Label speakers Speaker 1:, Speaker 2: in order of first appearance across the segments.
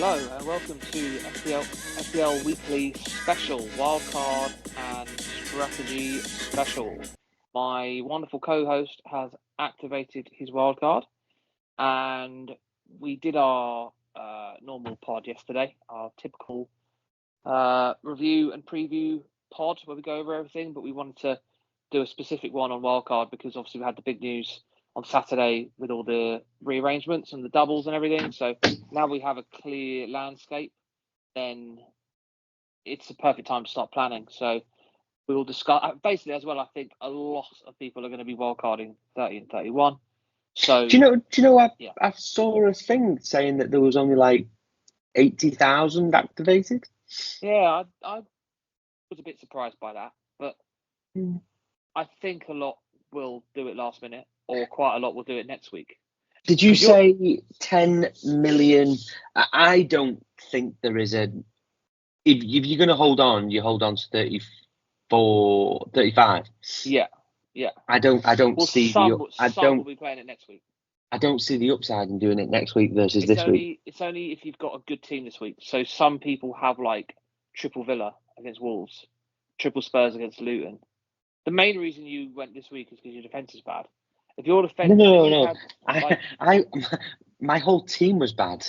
Speaker 1: Hello and welcome to FPL Weekly Special, Wildcard and Strategy Special. My wonderful co-host has activated his wildcard and we did our normal pod yesterday, our typical review and preview pod where we go over everything, but we wanted to do a specific one on wildcard because obviously we had the big news on Saturday with all the rearrangements and the doubles and everything. So now we have a clear landscape, then it's a perfect time to start planning. So we will discuss basically as well. I think a lot of people are going to be wildcarding 30 and 31. So
Speaker 2: Do you know? I saw a thing saying that there was only like 80,000 activated.
Speaker 1: Yeah, I was a bit surprised by that, but I think a lot will do it last minute, or quite a lot will do it next week.
Speaker 2: Did you say 10 million? I don't think there is a. If you're going to hold on, you hold on to 34, 35.
Speaker 1: Yeah.
Speaker 2: I don't see
Speaker 1: some
Speaker 2: the.
Speaker 1: will be playing it next week.
Speaker 2: I don't see the upside in doing it next week versus this week.
Speaker 1: It's only if you've got a good team this week. So some people have like triple Villa against Wolves, triple Spurs against Luton. The main reason you went this week is because your defence is bad. If your defence,
Speaker 2: No. My whole team was bad.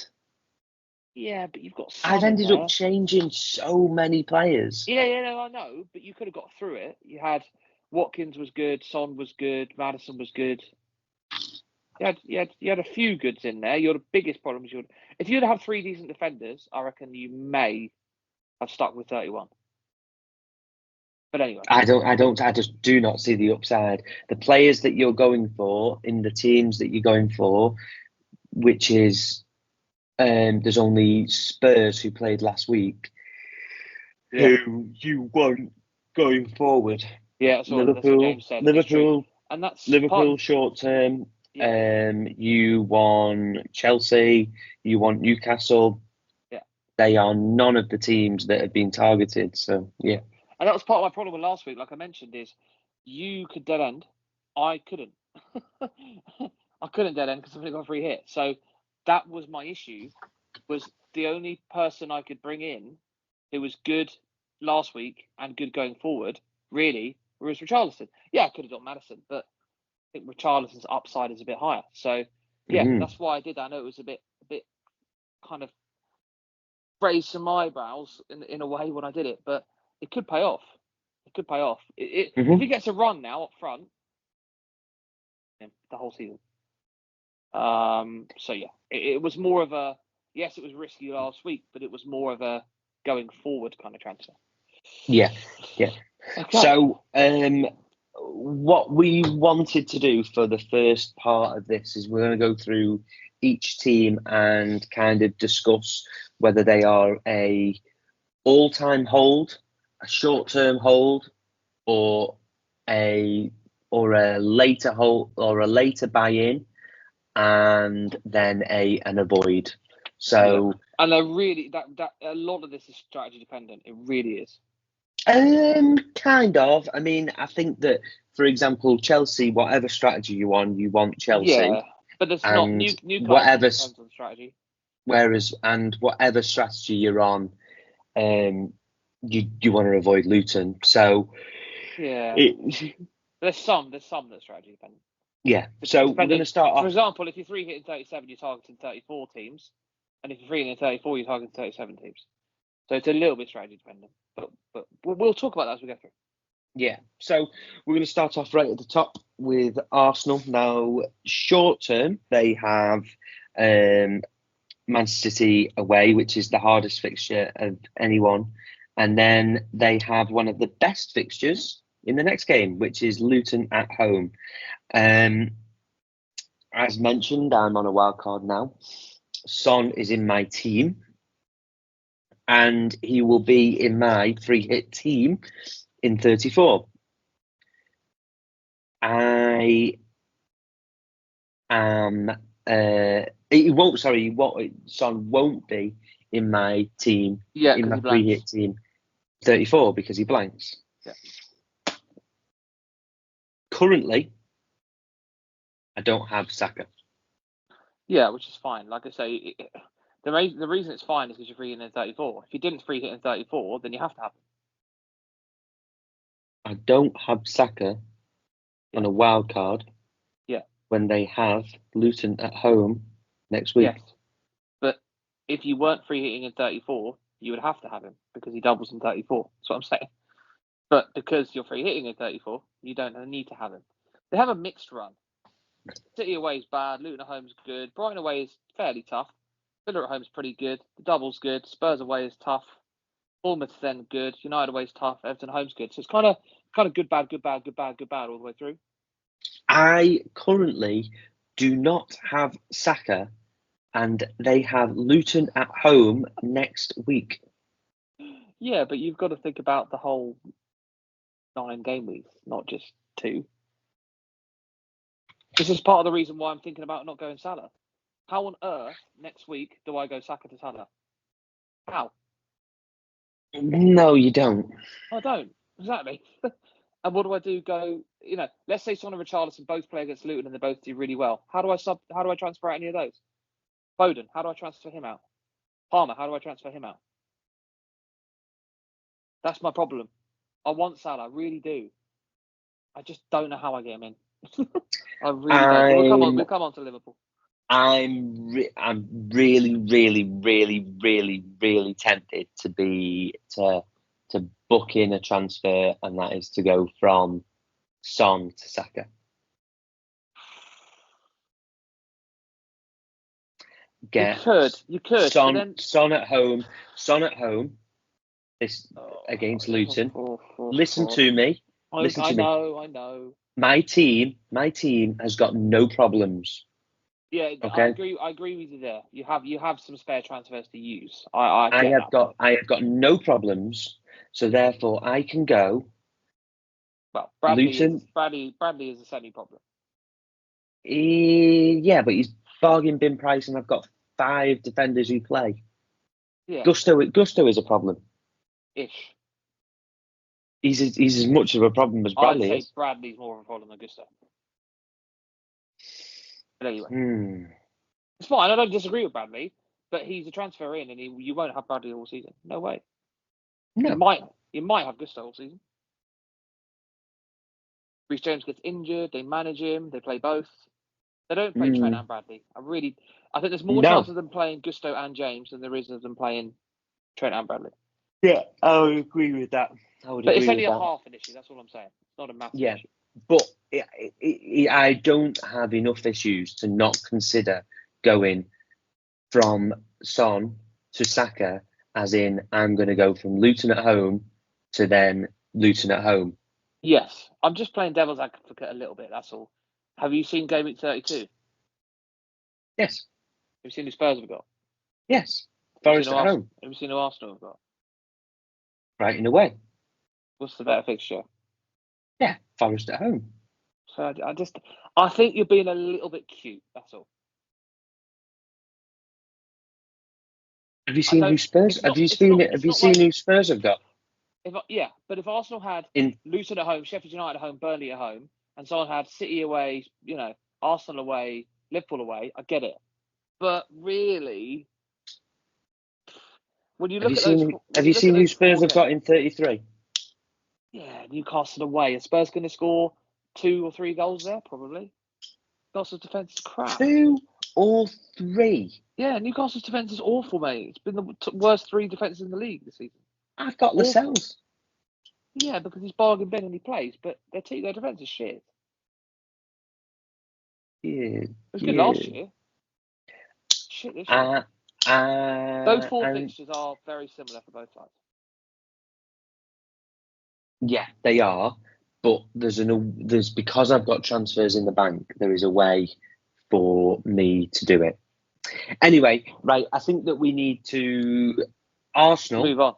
Speaker 1: Yeah, but you've got some.
Speaker 2: I've ended up changing so many players.
Speaker 1: Yeah, no, I know, but you could have got through it. You had Watkins was good, Son was good, Maddison was good. You had a few goods in there. Your biggest problem is if you'd have three decent defenders, I reckon you may have stuck with 31. But anyway,
Speaker 2: I just do not see the upside. The players that you're going for in the teams that you're going for, which is there's only Spurs who played last week, who you want going forward.
Speaker 1: Yeah, that's what James said. And that's
Speaker 2: Liverpool short term. Yeah. You want Chelsea, you want Newcastle.
Speaker 1: Yeah.
Speaker 2: They are none of the teams that have been targeted. So yeah.
Speaker 1: And that was part of my problem with last week, like I mentioned, is you could dead end. I couldn't. I couldn't dead end because I've only got a free hit. So that was my issue, was the only person I could bring in who was good last week and good going forward, really, was Richarlison. Yeah, I could have got Maddison, but I think Richarlison's upside is a bit higher. So yeah, that's why I did that. I know it was a bit kind of raised some eyebrows in a way when I did it, but it could pay off. If he gets a run now up front, the whole season. So yeah, it was more of a, yes, it was risky last week, but it was more of a going forward kind of transfer.
Speaker 2: Yeah.
Speaker 1: Okay.
Speaker 2: So what we wanted to do for the first part of this is we're going to go through each team and kind of discuss whether they are a all-time hold, a short-term hold, or a later hold, or a later buy-in, and then an avoid. So
Speaker 1: and they're really that a lot of this is strategy dependent. It really is.
Speaker 2: Kind of. I mean, I think that, for example, Chelsea, whatever strategy you want Chelsea.
Speaker 1: Yeah, but there's not Newcastle
Speaker 2: whatever
Speaker 1: depends on strategy.
Speaker 2: Whereas, and whatever strategy you're on, you want to avoid Luton. So
Speaker 1: yeah, there's some that's strategy dependent.
Speaker 2: Yeah. So we're going to start off.
Speaker 1: For example, if you're 3 hitting 37, you're targeting 34 teams, and if you're 3 hitting 34, you're targeting 37 teams. So it's a little bit strategy dependent, but we'll talk about that as we go through.
Speaker 2: Yeah. So we're going to start off right at the top with Arsenal. Now, short term, they have Man City away, which is the hardest fixture of anyone, and then they have one of the best fixtures in the next game, which is Luton at home. As mentioned, I'm on a wild card now. Son is in my team, and he will be in my free hit team in 34. I am. Son won't be in my team.
Speaker 1: Yeah,
Speaker 2: in my free hit team 34 because he blanks.
Speaker 1: Yeah.
Speaker 2: Currently, I don't have Saka.
Speaker 1: Yeah, which is fine. Like I say, The reason it's fine is because you're free hitting in 34. If you didn't free hit in 34, then you have to have him.
Speaker 2: I don't have Saka on a wild card.
Speaker 1: Yeah.
Speaker 2: When they have Luton at home next week.
Speaker 1: Yes. But if you weren't free hitting in 34, you would have to have him because he doubles in 34. That's what I'm saying. But because you're free hitting in 34, you don't need to have him. They have a mixed run. City away is bad. Luton at home is good. Brighton away is fairly tough. Villa at home is pretty good. The double's good. Spurs away is tough. Bournemouth's then good. United away is tough. Everton at home's good. So it's kind of good, bad, good, bad, good, bad, good, bad all the way through.
Speaker 2: I currently do not have Saka, and they have Luton at home next week.
Speaker 1: Yeah, but you've got to think about the whole 9 game weeks, not just 2. This is part of the reason why I'm thinking about not going Salah. How on earth next week do I go Saka to Salah? How?
Speaker 2: No, you don't.
Speaker 1: I don't. Exactly. And what do I do? Go, let's say Son and Richarlison both play against Luton and they both do really well. How do I transfer out any of those? Foden, how do I transfer him out? Palmer, how do I transfer him out? That's my problem. I want Salah, I really do. I just don't know how I get him in. I really don't. We'll come on to Liverpool.
Speaker 2: I'm really, really, really, really, really tempted to book in a transfer, and that is to go from Son to Saka.
Speaker 1: You could.
Speaker 2: Son at home. This against Luton. Listen to me.
Speaker 1: I know.
Speaker 2: My team has got no problems.
Speaker 1: Yeah, okay. I agree with you there. You have some spare transfers to use. I
Speaker 2: have got no problems, so therefore I can go.
Speaker 1: Well, Bradley is a semi-problem.
Speaker 2: Yeah, but he's bargain bin price, and I've got 5 defenders who play.
Speaker 1: Yeah.
Speaker 2: Gusto is a problem.
Speaker 1: Ish.
Speaker 2: He's as much of a problem as Bradley.
Speaker 1: I'd say Bradley's more of a problem than Gusto. But anyway, it's fine. I don't disagree with Bradley, but he's a transfer in, and you won't have Bradley all season. No way.
Speaker 2: No.
Speaker 1: You might have Gusto all season. Reece James gets injured. They manage him. They play both. They don't play Trent and Bradley. I think there's more chance of them playing Gusto and James than there is of them playing Trent and Bradley.
Speaker 2: Yeah, I would agree with that.
Speaker 1: But it's only a half an issue. That's all I'm saying. It's not a massive issue.
Speaker 2: But I don't have enough issues to not consider going from Son to Saka, as in I'm going to go from Luton at home to then Luton at home.
Speaker 1: Yes, I'm just playing devil's advocate a little bit, that's all. Have you seen Gameweek 32?
Speaker 2: Yes.
Speaker 1: Have you seen who Spurs have got?
Speaker 2: Yes. Forest at home.
Speaker 1: Have you seen who Arsenal have got?
Speaker 2: Brighton away.
Speaker 1: What's the better fixture?
Speaker 2: Yeah, Forest at home.
Speaker 1: So I think you're being a little bit cute, that's all.
Speaker 2: Have you seen who Spurs? Have you seen who Spurs have got?
Speaker 1: But if Arsenal had Luton at home, Sheffield United at home, Burnley at home, and someone had City away, Arsenal away, Liverpool away, I get it. But really, when you look
Speaker 2: have you seen who Spurs have got in 33?
Speaker 1: Yeah, Newcastle away. Are Spurs going to score 2 or 3 goals there? Probably. Newcastle's defence is crap.
Speaker 2: 2 or 3?
Speaker 1: Yeah, Newcastle's defence is awful, mate. It's been the worst 3 defences in the league this season.
Speaker 2: I've got Lascelles.
Speaker 1: Yeah, because he's bargain bin and he plays, but their defence is shit.
Speaker 2: Yeah.
Speaker 1: It was good last year. Shit this year. Those 4 fixtures are very similar for both sides.
Speaker 2: Yeah, they are. But there's because I've got transfers in the bank, there is a way for me to do it. Anyway, right, I think that we need to... Arsenal
Speaker 1: move on.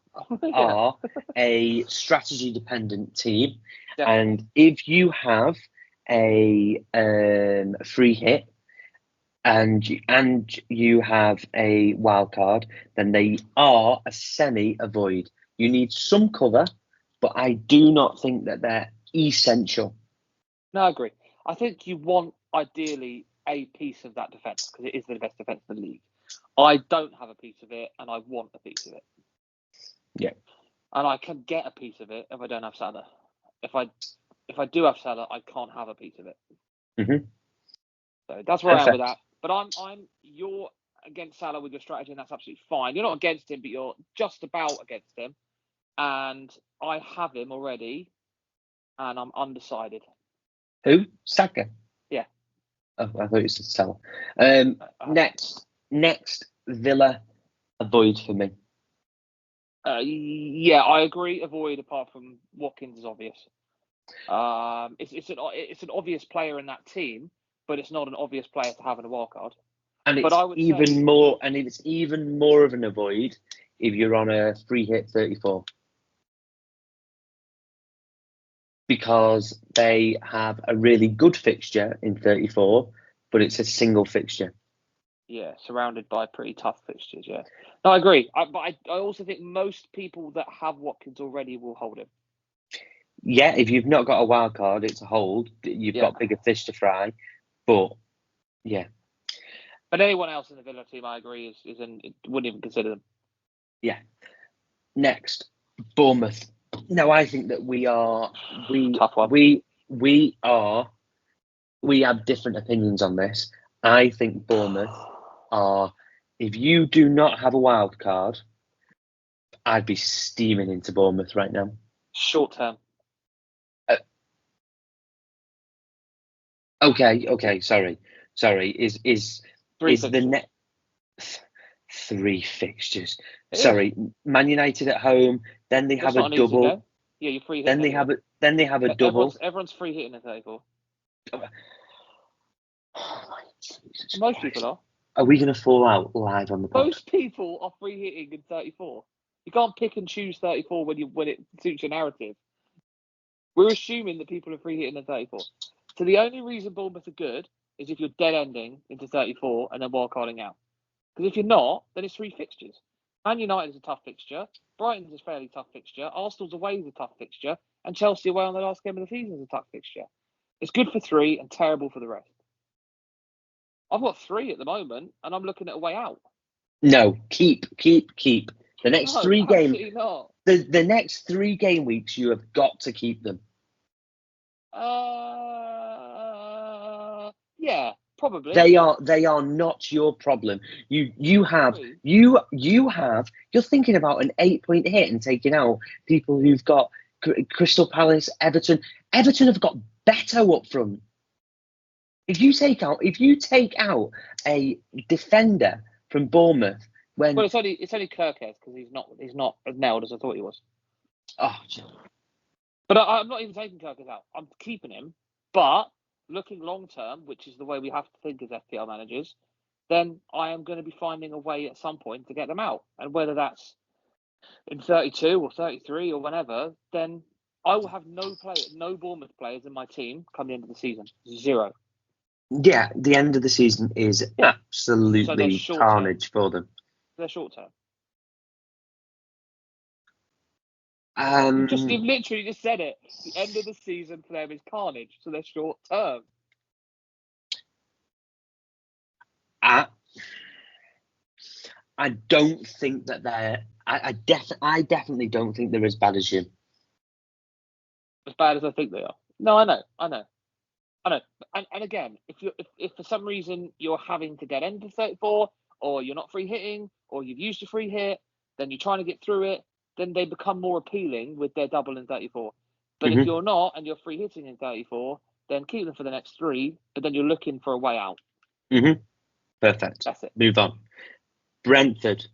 Speaker 2: are a strategy-dependent team.
Speaker 1: Definitely.
Speaker 2: And if you have a free hit and you have a wild card, then they are a semi-avoid. You need some cover, but I do not think that they're essential.
Speaker 1: No, I agree. I think you want, ideally, a piece of that defence, because it is the best defence in the league. I don't have a piece of it, and I want a piece of it.
Speaker 2: Yeah.
Speaker 1: And I can get a piece of it if I don't have Salah. If I do have Salah, I can't have a piece of it.
Speaker 2: Mm-hmm.
Speaker 1: So that's where I am with that. But you're against Salah with your strategy, and that's absolutely fine. You're not against him, but you're just about against him. And I have him already, and I'm undecided.
Speaker 2: Who? Saka?
Speaker 1: Yeah.
Speaker 2: Oh, I thought you said Salah. Next, Villa, avoid for me.
Speaker 1: Yeah, I agree. Avoid, apart from Watkins, is obvious. It's an obvious player in that team, but it's not an obvious player to have in a wildcard.
Speaker 2: And it's
Speaker 1: But I would
Speaker 2: even
Speaker 1: say,
Speaker 2: more, and it's even more of an avoid if you're on a free hit 34. Because they have a really good fixture in 34, but it's a single fixture.
Speaker 1: Yeah, surrounded by pretty tough fixtures, yeah. No, I agree. But I also think most people that have Watkins already will hold him.
Speaker 2: Yeah, if you've not got a wild card, it's a hold. You've got bigger fish to fry. But, yeah.
Speaker 1: But anyone else in the Villa team, I agree, wouldn't even consider them.
Speaker 2: Yeah. Next, Bournemouth. No, I think that
Speaker 1: Tough one.
Speaker 2: we have different opinions on this. I think Bournemouth are, if you do not have a wild card, I'd be steaming into Bournemouth right now.
Speaker 1: Short term.
Speaker 2: Okay. Sorry. Is the net 3 fixtures? Sorry, Man United at home. Then they have a double.
Speaker 1: Yeah, you're free
Speaker 2: Then
Speaker 1: hitting.
Speaker 2: they have a double.
Speaker 1: Everyone's free hitting at 34.
Speaker 2: Oh my Jesus
Speaker 1: Most
Speaker 2: Christ.
Speaker 1: people are.
Speaker 2: Are we going to fall out live on the pod?
Speaker 1: Most people are free hitting in 34. You can't pick and choose 34 when it suits your narrative. We're assuming that people are free hitting at 34. So the only reason Bournemouth are good is if you're dead ending into 34 and then wildcarding out. Because if you're not, then it's 3 fixtures. Man United is a tough fixture. Brighton's a fairly tough fixture. Arsenal's away is a tough fixture. And Chelsea away on the last game of the season is a tough fixture. It's good for 3 and terrible for the rest. I've got 3 at the moment, and I'm looking at a way out.
Speaker 2: No, keep. The next 3 games.
Speaker 1: Absolutely not.
Speaker 2: The next 3 game weeks, you have got to keep them.
Speaker 1: Yeah, probably.
Speaker 2: They are not your problem. You're thinking about an 8-point hit and taking out people who've got Crystal Palace, Everton. Everton have got better up front. If you take out a defender from Bournemouth,
Speaker 1: well, it's only Kirkes because he's not as nailed as I thought he was.
Speaker 2: Oh,
Speaker 1: but I'm not even taking Kirkes out. I'm keeping him. But looking long term, which is the way we have to think as FPL managers, then I am going to be finding a way at some point to get them out. And whether that's in 32 or 33 or whenever, then I will have no Bournemouth players in my team coming into the season. 0.
Speaker 2: Yeah, the end of the season is absolutely carnage for them.
Speaker 1: They're short term. You've literally just said it. The end of the season for them is carnage, so they're short term.
Speaker 2: I don't think that they're. I definitely don't think they're as bad as you.
Speaker 1: As bad as I think they are. No, I know. And again, if for some reason you're having to get into 34, or you're not free hitting, or you've used your free hit, then you're trying to get through it, then they become more appealing with their double in 34. But if you're not and you're free hitting in 34, then keep them for the next 3, but then you're looking for a way out.
Speaker 2: Perfect.
Speaker 1: That's it.
Speaker 2: Move on. Brentford.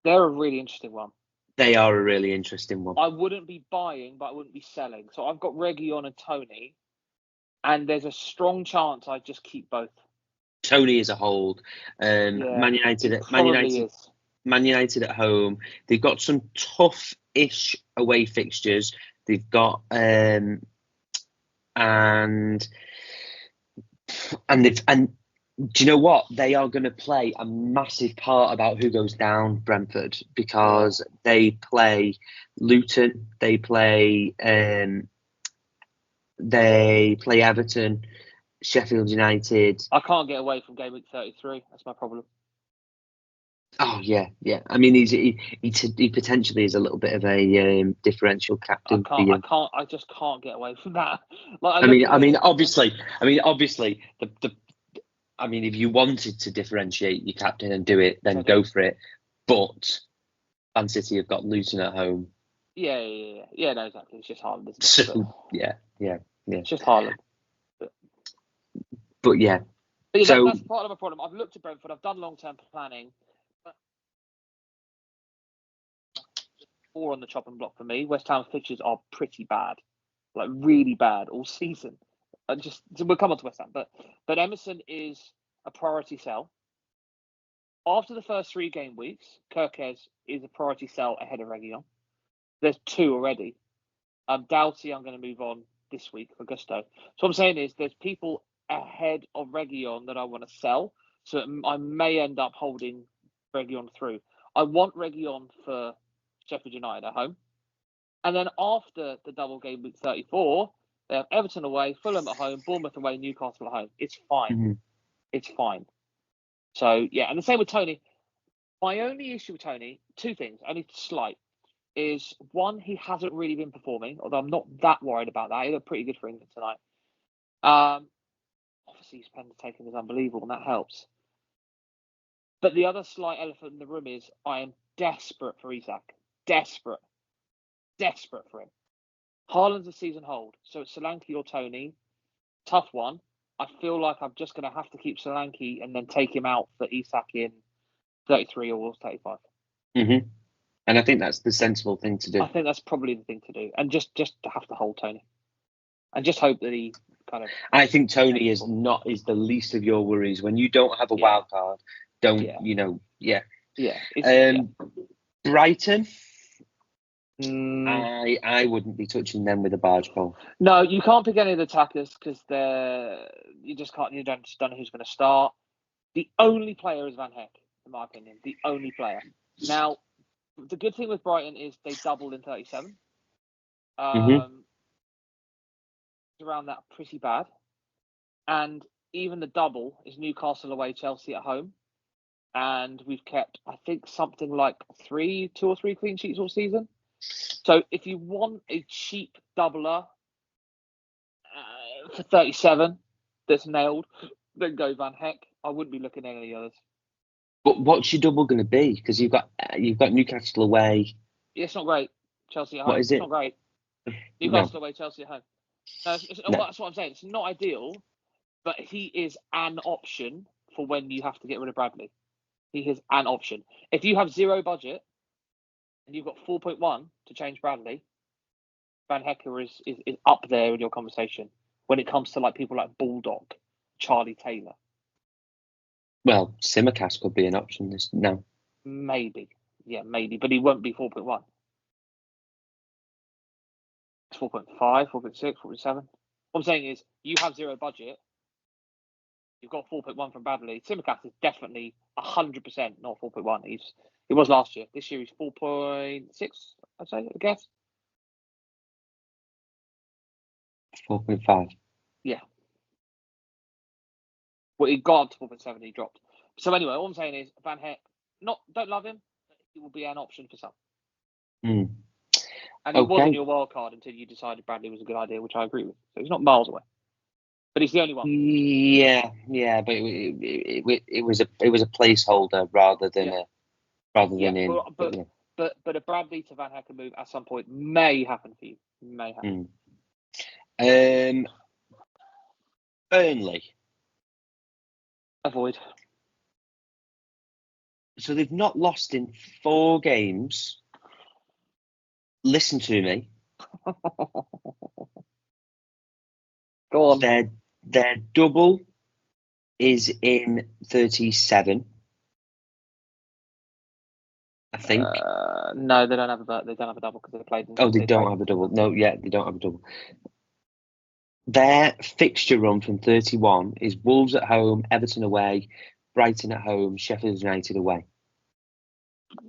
Speaker 1: They're a really interesting one.
Speaker 2: They are a really interesting one.
Speaker 1: I wouldn't be buying, but I wouldn't be selling. So I've got Reguilon and Tony, and there's a strong chance I just keep both.
Speaker 2: Tony is a hold. Man United at home. They've got some tough-ish away fixtures. They've got and do you know what? They are going to play a massive part about who goes down, Brentford, because they play Luton, they play Everton. Sheffield United.
Speaker 1: I can't get away from Gameweek 33. That's my problem.
Speaker 2: Oh yeah. I mean, he potentially is a little bit of a differential captain for you.
Speaker 1: I just can't get away from that. Like,
Speaker 2: Obviously, if you wanted to differentiate your captain and do it, then go for it. But Man City have got Luton at home.
Speaker 1: Yeah. No, exactly. It's just Haaland, isn't it?
Speaker 2: So, yeah.
Speaker 1: It's just Haaland.
Speaker 2: But yeah.
Speaker 1: So that's part of my problem. I've looked at Brentford. I've done long-term planning. Four on the chopping block for me. West Ham's pitches are pretty bad, like really bad all season. We'll come on to West Ham, but Emerson is a priority sell. After the first 3 game weeks, Kirkes is a priority sell ahead of Reguilon. There's 2 already. Doughty, I'm going to move on this week for Gusto. So what I'm saying is there's people ahead of Reguilon that I want to sell. So I may end up holding Reguilon through. I want Reguilon for Sheffield United at home. And then after the double game week 34, they have Everton away, Fulham at home, Bournemouth away, Newcastle at home. It's fine.
Speaker 2: Mm-hmm.
Speaker 1: It's fine. So, yeah. And the same with Tony. My only issue with Tony, 2 things, only slight, is one, he hasn't really been performing, although I'm not that worried about that. He looked pretty good for England tonight. Obviously, his penalty taking is unbelievable, and that helps. But the other slight elephant in the room is I am desperate for Isak. Desperate for him. Haaland's a season hold, so it's Solanke or Tony. Tough one. I feel like I'm just going to have to keep Solanke and then take him out for Isak in 33 or 35.
Speaker 2: Mm-hmm. And I think that's the sensible thing to do.
Speaker 1: I think that's probably the thing to do, and just to have to hold Tony, and just hope that he kind of.
Speaker 2: I think Tony is the least of your worries when you don't have a wild card. Brighton. I wouldn't be touching them with a barge pole.
Speaker 1: No, you can't pick any of the attackers because you just can't. You don't know who's going to start. The only player is Van Heck, in my opinion. The only player. Now, the good thing with Brighton is they doubled in 37. Around that pretty bad, and even the double is Newcastle away, Chelsea at home, and we've kept I think something like 2 or 3 clean sheets all season. So if you want a cheap doubler for 37 that's nailed, then go Van Heck. I wouldn't be looking at any others.
Speaker 2: But what's your double going to be? Because you've got Newcastle away.
Speaker 1: Yeah, it's not great. Chelsea at home.
Speaker 2: What is it?
Speaker 1: It's not great. Newcastle away, Chelsea at home. No. That's what I'm saying. It's not ideal, but he is an option for when you have to get rid of Bradley. He is an option. If you have 0 budget and you've got 4.1 to change Bradley, Van Hecker is up there in your conversation when it comes to like people like Bulldog, Charlie Taylor.
Speaker 2: Well, Simicast could be an option now.
Speaker 1: Maybe. Yeah, maybe. But he won't be 4.1. It's 4.5, 4.6, 4.7. What I'm saying is you have 0 budget. You've got 4.1 from Bradley. Simicast is definitely 100% not 4.1. He was last year. This year he's 4.6, I'd say, I guess.
Speaker 2: 4.5.
Speaker 1: Yeah. Well, he got up to 4.7, he dropped. So anyway, all I'm saying is Van Heck, don't love him, but he will be an option for some. And he wasn't your wild card until you decided Bradley was a good idea, which I agree with. So he's not miles away, but he's the only one.
Speaker 2: Yeah, but it was a placeholder rather than in.
Speaker 1: But a Bradley to Van Heck move at some point may happen for you. May happen.
Speaker 2: Burnley.
Speaker 1: Avoid.
Speaker 2: So they've not lost in 4 games. Listen to me.
Speaker 1: Go on.
Speaker 2: Their double is in 37. I think.
Speaker 1: No, they don't have a double because they played.
Speaker 2: They don't have a double. No, they don't have a double. Their fixture run from 31 is Wolves at home, Everton away, Brighton at home, Sheffield United away.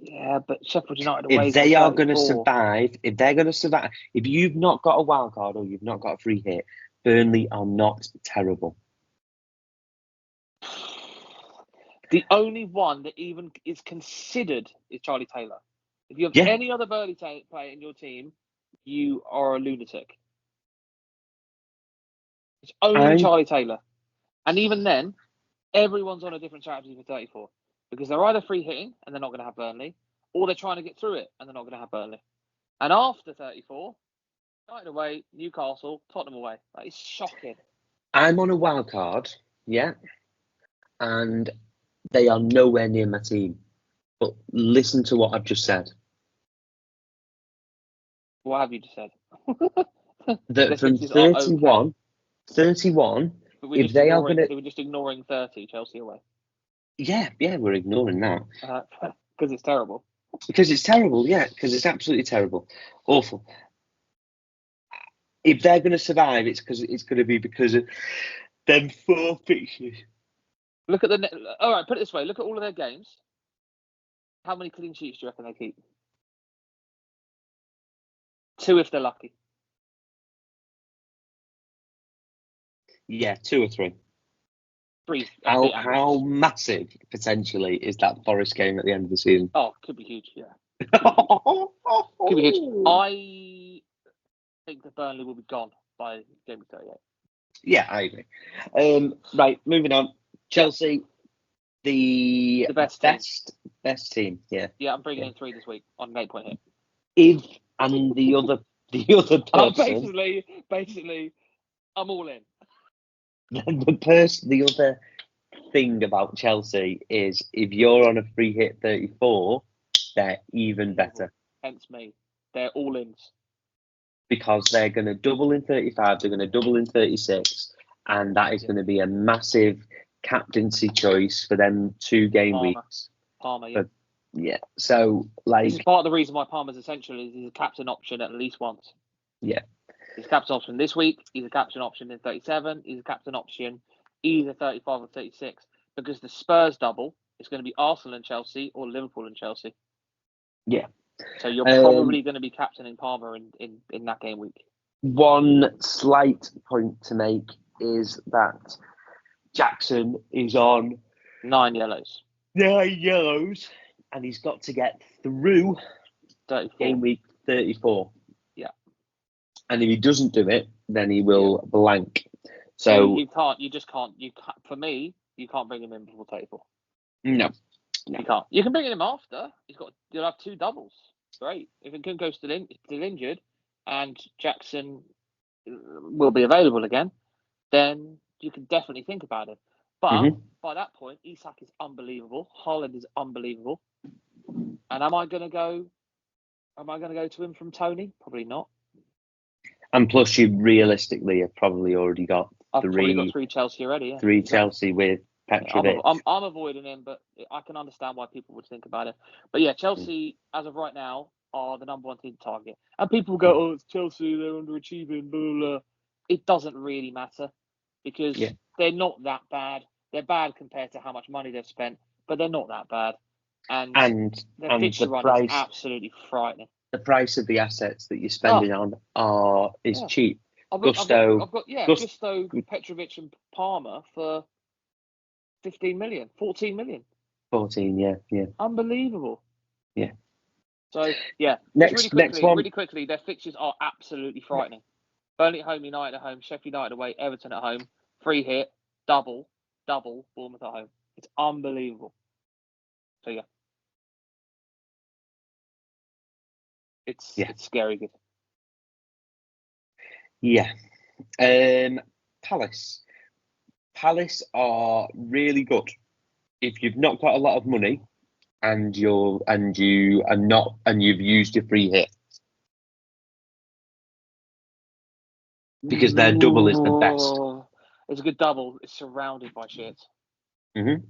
Speaker 1: Yeah, but Sheffield United away.
Speaker 2: If they are going to survive, if you've not got a wild card or you've not got a free hit, Burnley are not terrible.
Speaker 1: The only one that even is considered is Charlie Taylor. If you have
Speaker 2: Yeah.
Speaker 1: any other Burnley player in your team, you are a lunatic. It's only Charlie Taylor. And even then, everyone's on a different strategy for 34. Because they're either free hitting and they're not going to have Burnley, or they're trying to get through it and they're not going to have Burnley. And after 34, United away, Newcastle, Tottenham away. That is shocking.
Speaker 2: I'm on a wild card, yeah, and they are nowhere near my team. But listen to what I've just said.
Speaker 1: What have you just said?
Speaker 2: That from 31,
Speaker 1: but we're
Speaker 2: if they are going to...
Speaker 1: We're just ignoring 30, Chelsea away.
Speaker 2: Yeah, we're ignoring that.
Speaker 1: Because it's terrible.
Speaker 2: Because it's terrible, yeah, because it's absolutely terrible. Awful. If they're going to survive, it's going to be because of them 4 fixtures.
Speaker 1: Look at all right, put it this way. Look at all of their games. How many clean sheets do you reckon they keep? 2 if they're lucky.
Speaker 2: Yeah, 2 or 3.
Speaker 1: 3.
Speaker 2: How massive, potentially, is that Forest game at the end of the season?
Speaker 1: Oh, could be huge, yeah. Could be huge. I think that Burnley will be gone by game 38.
Speaker 2: Yeah, I agree. Right, moving on. Chelsea, the best team. Yeah.
Speaker 1: Yeah, I'm bringing in 3 this week on an 8-point hit.
Speaker 2: And the other person.
Speaker 1: Basically, I'm all in.
Speaker 2: The other thing about Chelsea is if you're on a free hit 34, they're even better.
Speaker 1: Hence me. They're all ins.
Speaker 2: Because they're going to double in 35, they're going to double in 36, and that is going to be a massive captaincy choice for them 2 game weeks.
Speaker 1: Palmer, yeah.
Speaker 2: Yeah, so like...
Speaker 1: This is part of the reason why Palmer's essential is he's a captain option at least once.
Speaker 2: Yeah.
Speaker 1: He's a captain option this week, he's a captain option in 37, he's a captain option either 35 or 36, because the Spurs double is going to be Arsenal and Chelsea or Liverpool and Chelsea.
Speaker 2: Yeah.
Speaker 1: So you're probably going to be captaining Palmer in that game week.
Speaker 2: One slight point to make is that Jackson is on
Speaker 1: 9 yellows.
Speaker 2: 9 yellows, and he's got to get through
Speaker 1: 34.
Speaker 2: game week 34.
Speaker 1: Yeah.
Speaker 2: And if he doesn't do it, then he will blank. So
Speaker 1: you can't. For me, you can't bring him in before 34.
Speaker 2: No.
Speaker 1: You can't. You can bring him after. You'll have 2 doubles. Great. If Nkunku's still injured and Jackson will be available again, then you can definitely think about it. But by that point, Isak is unbelievable. Haaland is unbelievable. And am I going to go to him from Tony? Probably not.
Speaker 2: And plus, you realistically have probably already got
Speaker 1: I've probably got 3 Chelsea already. Yeah.
Speaker 2: 3 Chelsea with Petrovic.
Speaker 1: I'm avoiding him, but I can understand why people would think about it. But yeah, Chelsea, as of right now, are the number 1 team to target. And people go, oh, it's Chelsea, they're underachieving, blah, blah, blah. It doesn't really matter because they're not that bad. They're bad compared to how much money they've spent, but they're not that bad. And their fixture run is absolutely frightening.
Speaker 2: The price of the assets that you're spending is cheap.
Speaker 1: I've got Gusto, Petrovic and Palmer for 15 million, 14 million.
Speaker 2: 14, yeah.
Speaker 1: Unbelievable.
Speaker 2: Yeah.
Speaker 1: So, yeah.
Speaker 2: Next one.
Speaker 1: Really quickly, their fixtures are absolutely frightening. Burnley at home, United at home, Sheffield United away, Everton at home, free hit, double, Bournemouth at home. It's unbelievable. So, yeah. It's scary good.
Speaker 2: Yeah. Palace. Palace are really good. If you've not got a lot of money and you've used your free hit. Because their double is the best.
Speaker 1: It's a good double. It's surrounded by shit.
Speaker 2: Mm-hmm.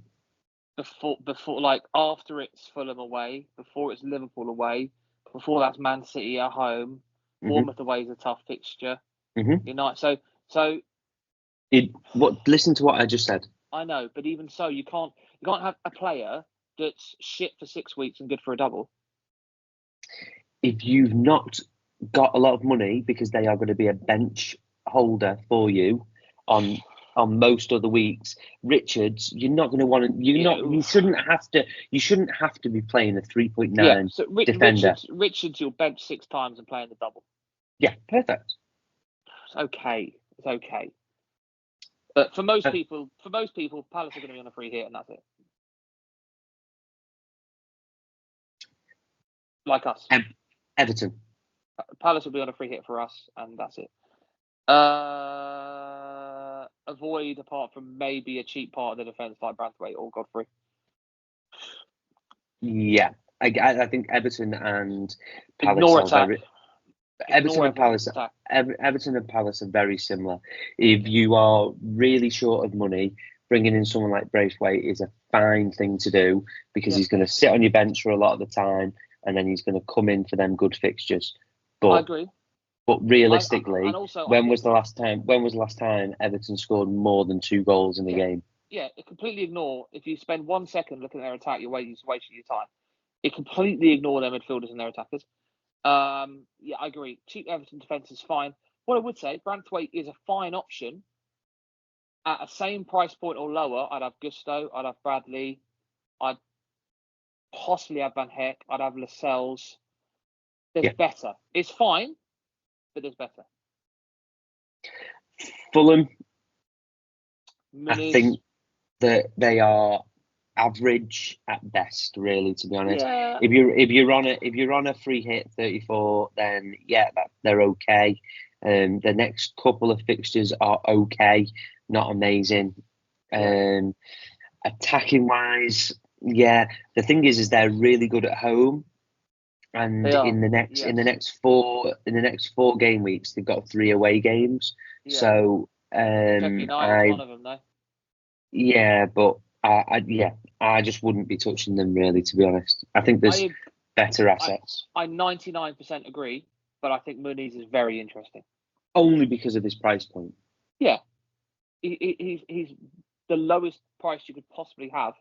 Speaker 1: Before, like after it's Fulham away, before it's Liverpool away, before that's Man City at home, Bournemouth away is a tough fixture. United,
Speaker 2: listen to what I just said.
Speaker 1: I know, but even so, you can't have a player that's shit for 6 weeks and good for a double.
Speaker 2: If you've not got a lot of money, because they are going to be a bench holder for you on on most other weeks. Richards, you're not going to want to. You shouldn't have to. You shouldn't have to be playing a 3.9
Speaker 1: So
Speaker 2: defender.
Speaker 1: Richards, you'll bench 6 times and play in the double.
Speaker 2: Yeah, perfect.
Speaker 1: It's okay. It's okay. But for most people, Palace are going to be on a free hit, and that's it. Like us.
Speaker 2: Everton.
Speaker 1: Palace will be on a free hit for us, and that's it. Avoid, apart from maybe a cheap part of the defence like Branthwaite or Godfrey.
Speaker 2: Yeah, I think Everton and Palace
Speaker 1: Ignore
Speaker 2: are
Speaker 1: attack.
Speaker 2: very. Everton and Palace. Everton and Palace are very similar. If you are really short of money, bringing in someone like Braithwaite is a fine thing to do because he's going to sit on your bench for a lot of the time, and then he's going to come in for them good fixtures. But
Speaker 1: I agree.
Speaker 2: But realistically, when was the last time Everton scored more than 2 goals in a game?
Speaker 1: Yeah, completely ignore. If you spend 1 second looking at their attack, you're wasting your time. It completely ignore their midfielders and their attackers. Yeah, I agree. Cheap Everton defence is fine. What I would say, Branthwaite is a fine option. At a same price point or lower, I'd have Gusto, I'd have Bradley, I'd possibly have Van Heck, I'd have Lascelles. There's better. It's fine, but there's better.
Speaker 2: Fulham,
Speaker 1: Muniz.
Speaker 2: I think that they are average at best, really, to be honest.
Speaker 1: Yeah.
Speaker 2: If you're on a free hit 34, then they're okay. The next couple of fixtures are okay, not amazing. Attacking wise, the thing is they're really good at home, and in the next 4 game weeks they've got 3 away games. Yeah. So
Speaker 1: Sheffield United's one of them, though.
Speaker 2: Yeah, but I just wouldn't be touching them, really, to be honest. I think there's better assets.
Speaker 1: I 99% agree, but I think Muniz is very interesting.
Speaker 2: Only because of his price point.
Speaker 1: Yeah. He's the lowest price you could possibly have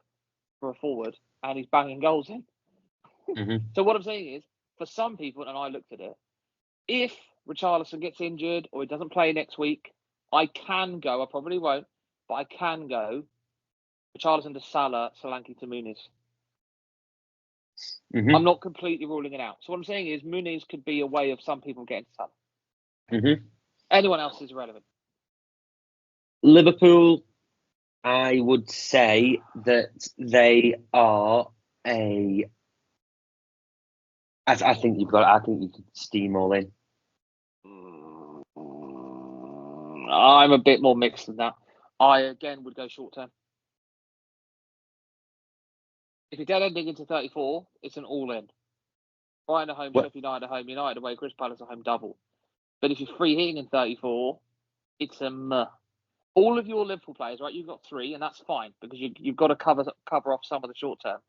Speaker 1: for a forward, and he's banging goals in.
Speaker 2: Mm-hmm.
Speaker 1: So what I'm saying is, for some people, and I looked at it, if Richarlison gets injured or he doesn't play next week, I can go. I probably won't, but I can go Richarlison to Salah, Solanke to Muniz.
Speaker 2: Mm-hmm.
Speaker 1: I'm not completely ruling it out. So what I'm saying is Muniz could be a way of some people getting to Salah.
Speaker 2: Mm-hmm.
Speaker 1: Anyone else is irrelevant.
Speaker 2: Liverpool, I would say that they are a. I think you could steamroll in.
Speaker 1: I'm a bit more mixed than that. I again would go short term. If you're dead ending into 34, it's an all in. Brighton at home, Sheffield United at home, United away, Crystal Palace at home, double. But if you're free hitting in 34, it's a meh. All of your Liverpool players, right? You've got 3, and that's fine because you've got to cover off some of the short term.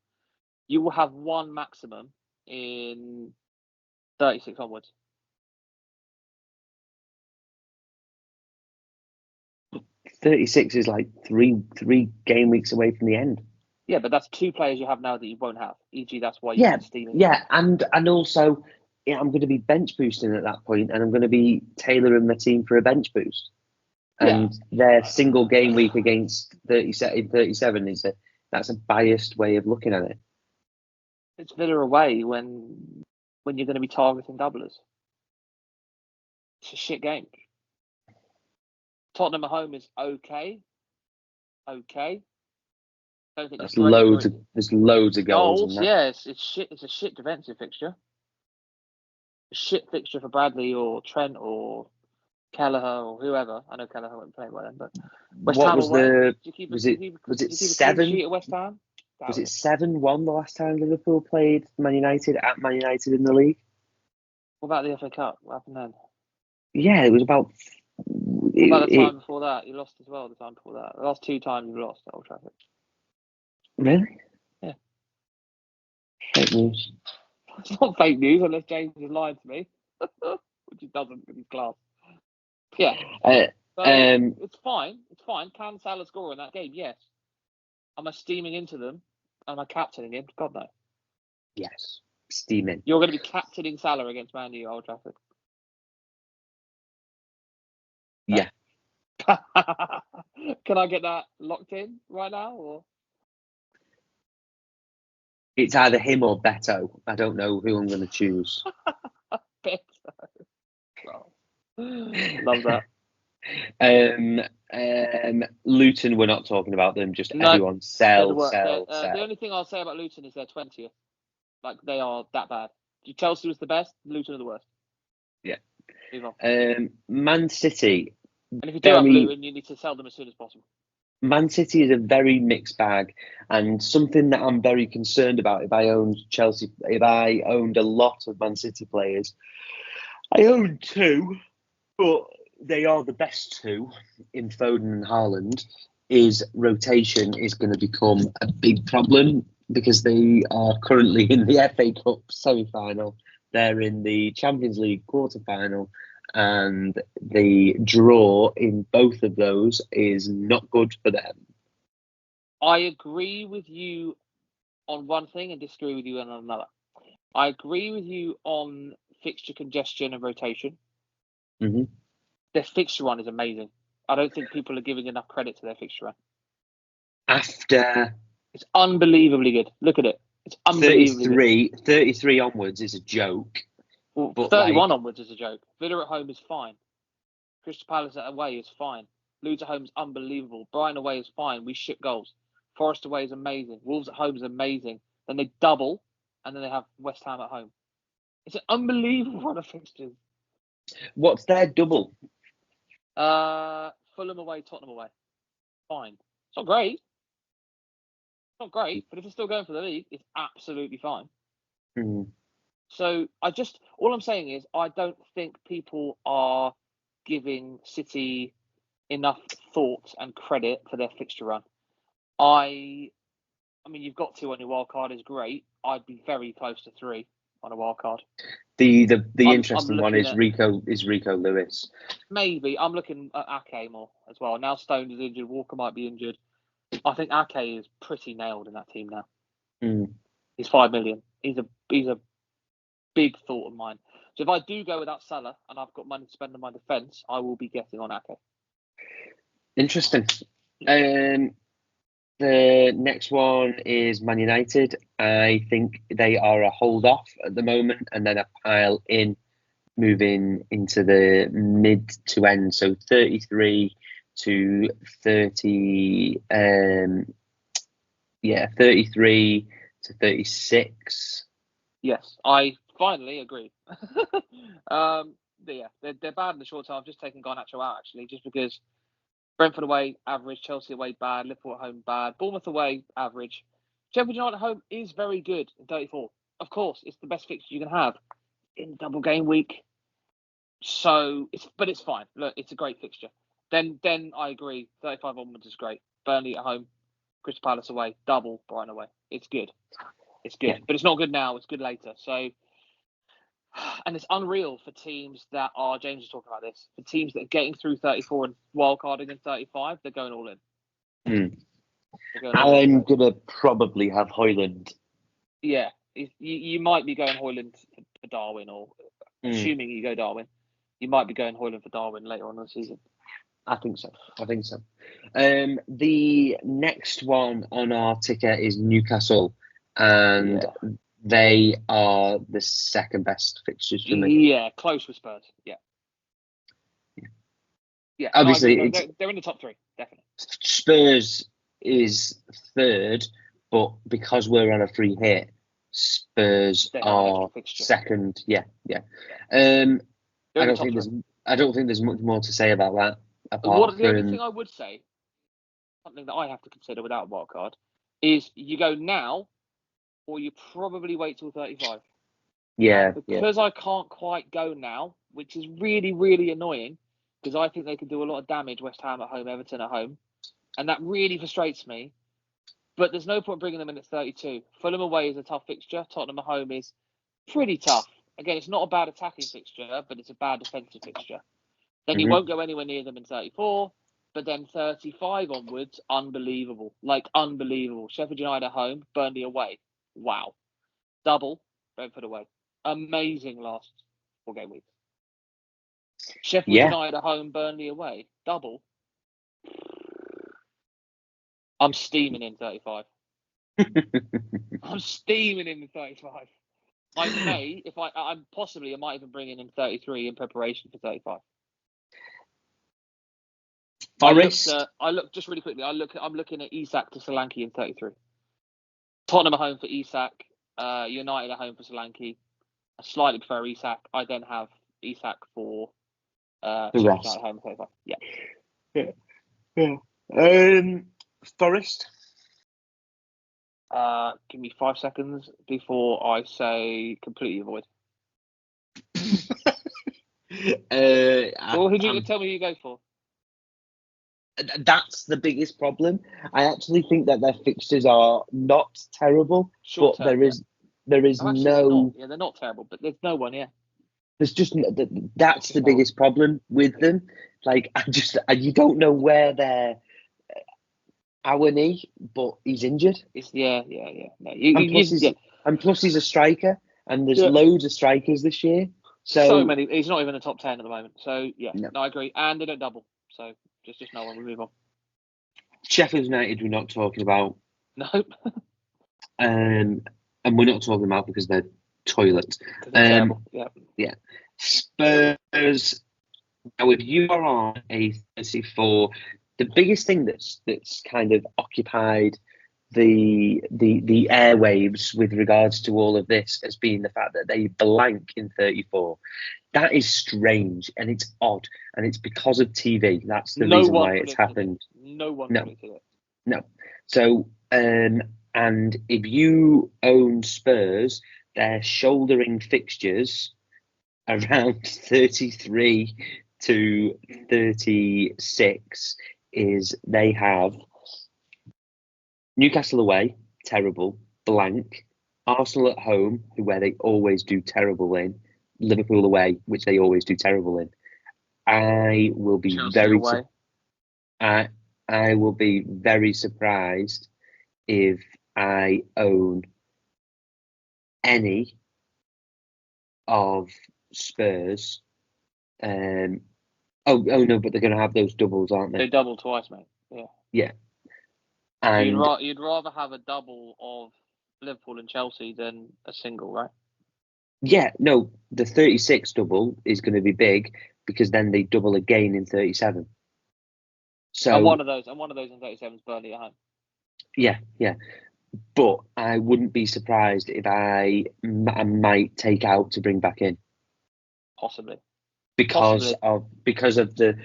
Speaker 1: You will have 1 maximum in 36 onwards.
Speaker 2: .36 is like three game weeks away from the end.
Speaker 1: Yeah, but that's 2 players you have now that you won't have. E.g., that's why you're steaming.
Speaker 2: Yeah, and also, I'm going to be bench boosting at that point, and I'm going to be tailoring my team for a bench boost. And their single game week against 37 that's a biased way of looking at it.
Speaker 1: It's Villa away when you're going to be targeting doublers. It's a shit game. Tottenham at home is okay. Okay. Don't think
Speaker 2: there's loads of goals.
Speaker 1: Yeah, it's shit. It's a shit defensive fixture. A shit fixture for Bradley or Trent or Kelleher or whoever. I know Kelleher won't play well then, but West Ham away. Was it
Speaker 2: 7
Speaker 1: at West Ham?
Speaker 2: Was it 7-1 the last time Liverpool played Man United at Man United in the league?
Speaker 1: What about the FA Cup? What happened then?
Speaker 2: Yeah, it was about.
Speaker 1: What about the time before that? You lost as well. The time before that, the last 2 times you lost at Old Trafford.
Speaker 2: Really?
Speaker 1: Yeah.
Speaker 2: Fake news.
Speaker 1: It's not fake news unless James has lied to me, which he doesn't with his class. Yeah. It's fine. It's fine. Can Salah score in that game? Yes. Am I steaming into them? Am I captaining him? God, no.
Speaker 2: Yes. Steaming.
Speaker 1: You're going to be captaining Salah against Man U at Old Trafford.
Speaker 2: Yeah.
Speaker 1: Can I get that locked in right now? Or
Speaker 2: It's either him or Beto. I don't know who I'm going to choose.
Speaker 1: Beto? Oh. Love that.
Speaker 2: Luton, we're not talking about them. Just
Speaker 1: No,
Speaker 2: everyone
Speaker 1: they're the
Speaker 2: sell,
Speaker 1: worst.
Speaker 2: sell,
Speaker 1: The
Speaker 2: sell.
Speaker 1: only thing I'll say about Luton is they're 20th. Like, they are that bad. Chelsea was the best. Luton are the worst.
Speaker 2: Yeah.
Speaker 1: Move on.
Speaker 2: Man City.
Speaker 1: And if you do have
Speaker 2: Very,
Speaker 1: Luton, you need to sell them as soon as possible.
Speaker 2: Man City is a very mixed bag, and something that I'm very concerned about. If I owned Chelsea, if I owned a lot of Man City players, I own two, but they are the best two in Foden and Haaland. Is rotation is going to become a big problem because they are currently in the FA Cup semi-final. They're in the Champions League quarter-final, and the draw in both of those is not good for them.
Speaker 1: I agree with you on one thing and disagree with you on another. I agree with you on fixture congestion and rotation.
Speaker 2: Mm-hmm.
Speaker 1: Their fixture run is amazing. I don't think people are giving enough credit to their fixture run. It's unbelievably good. Look at it. It's unbelievably
Speaker 2: 33 onwards is a joke.
Speaker 1: Well,
Speaker 2: but
Speaker 1: 31 onwards is a joke. Villa at home is fine. Crystal Palace away is fine. Leeds at home is unbelievable. Brighton away is fine. We ship goals. Forest away is amazing. Wolves at home is amazing. Then they double, and then they have West Ham at home. It's an unbelievable run of fixtures.
Speaker 2: What's their double?
Speaker 1: Fulham away, Tottenham away. Fine. It's not great. It's not great, but if it's still going for the league, it's absolutely fine.
Speaker 2: Mm.
Speaker 1: So all I'm saying is I don't think people are giving City enough thought and credit for their fixture run. I mean, you've got 2 on your wild card is great. I'd be very close to 3 on a wild card.
Speaker 2: The interesting one is Rico Lewis.
Speaker 1: Maybe I'm looking at Ake more as well. Now Stones is injured. Walker might be injured. I think Ake is pretty nailed in that team now.
Speaker 2: Mm.
Speaker 1: He's 5 million. He's a big thought of mine. So if I do go without Salah and I've got money to spend on my defence, I will be getting on Ake.
Speaker 2: Interesting. The next one is Man United. I think they are a hold off at the moment and then a pile in moving into the mid to end. So 33 to 30, 33 to 36.
Speaker 1: Yes, I finally agree. Yeah, they're bad in the short term. I've just taken Garnacho out actually, just because Brentford away, average. Chelsea away, bad. Liverpool at home, bad. Bournemouth away, average. Sheffield United at home is very good in 34. Of course, it's the best fixture you can have in double game week. So it's fine. Look, it's a great fixture. Then I agree. 35 onwards is great. Burnley at home, Crystal Palace away, double. Brighton away. It's good. It's good,
Speaker 2: Yeah.
Speaker 1: but it's not good now. It's good later. So, and it's unreal for teams that are. James was talking about this. For teams that are getting through 34 and wildcarding in 35, they're going all in.
Speaker 2: I'm gonna probably have Højlund.
Speaker 1: Yeah, you might be going Højlund for Darwin, or assuming you go Darwin, you might be going Højlund for Darwin later on in the season.
Speaker 2: I think so. The next one on our ticket is Newcastle, and they are the second best fixtures for me.
Speaker 1: Yeah, close with Spurs. Yeah.
Speaker 2: Obviously,
Speaker 1: they're in the top 3, definitely.
Speaker 2: Spurs is third, but because we're on a free hit, Spurs are second. Yeah. I don't think there's much more to say about that.
Speaker 1: The only thing I would say, something that I have to consider without a wild card, is you go now, or you probably wait till 35.
Speaker 2: Yeah.
Speaker 1: Because I can't quite go now, which is really, really annoying, because I think they could do a lot of damage. West Ham at home, Everton at home, and that really frustrates me. But there's no point bringing them in at 32. Fulham away is a tough fixture. Tottenham at home is pretty tough. Again, it's not a bad attacking fixture, but it's a bad defensive fixture. Then you won't go anywhere near them in 34. But then 35 onwards, unbelievable. Like, unbelievable. Sheffield United at home, Burnley away. Wow. Double, Brentford away. Amazing last 4 game weeks. Sheffield United at home, Burnley away. Double. I'm steaming in 35. I'm steaming in 35. I may, if I might even bring in 33 in preparation for 35.
Speaker 2: Forest.
Speaker 1: I looked just really quickly. I'm looking at Isak to Solanke in 33. Tottenham are home for Isak. United are home for Solanke. I slightly prefer Isak. I then have Isak for
Speaker 2: The
Speaker 1: Sheffield
Speaker 2: rest.
Speaker 1: United home for 35.
Speaker 2: Yeah. Forest.
Speaker 1: Give me 5 seconds before I say completely avoid. Well, tell me who you go for?
Speaker 2: That's the biggest problem. I actually think that their fixtures are not terrible,
Speaker 1: Short
Speaker 2: but
Speaker 1: term,
Speaker 2: there is
Speaker 1: actually,
Speaker 2: no.
Speaker 1: they're not terrible, but there's no one. Yeah,
Speaker 2: There's just that's the biggest problem with them. Like you don't know where they're. Awani, but he's injured.
Speaker 1: Yeah. No,
Speaker 2: and plus he's a striker, and there's loads of strikers this year.
Speaker 1: So many. He's not even in the top 10 at the moment. So yeah,
Speaker 2: no,
Speaker 1: I agree. And they don't double. So just no one. We move on.
Speaker 2: Sheffield United, we're not talking about.
Speaker 1: Nope.
Speaker 2: And we're not talking about because they're toilet.
Speaker 1: Terrible.
Speaker 2: Yeah. Spurs. Now, if you are on a 34, the biggest thing that's kind of occupied the airwaves with regards to all of this has been the fact that they blank in 34. That is strange and it's odd, and it's because of TV. That's the reason why it's happened.
Speaker 1: No one predicted it.
Speaker 2: No. So, and if you own Spurs, they're shouldering fixtures around 33 to 36 is they have Newcastle away, terrible, blank. Arsenal at home, where they always do terrible in. Liverpool away, which they always do terrible in. I will be I will be very surprised if I own any of Spurs. Oh no, but they're going to have those doubles, aren't they?
Speaker 1: They double twice, mate.
Speaker 2: Yeah. And
Speaker 1: you'd rather have a double of Liverpool and Chelsea than a single, right?
Speaker 2: Yeah, no, the 36 double is going to be big because then they double again in 37. So
Speaker 1: and one of those in 37 is Burnley at home.
Speaker 2: Yeah. But I wouldn't be surprised if I might take out to bring back in.
Speaker 1: Possibly.
Speaker 2: Because of the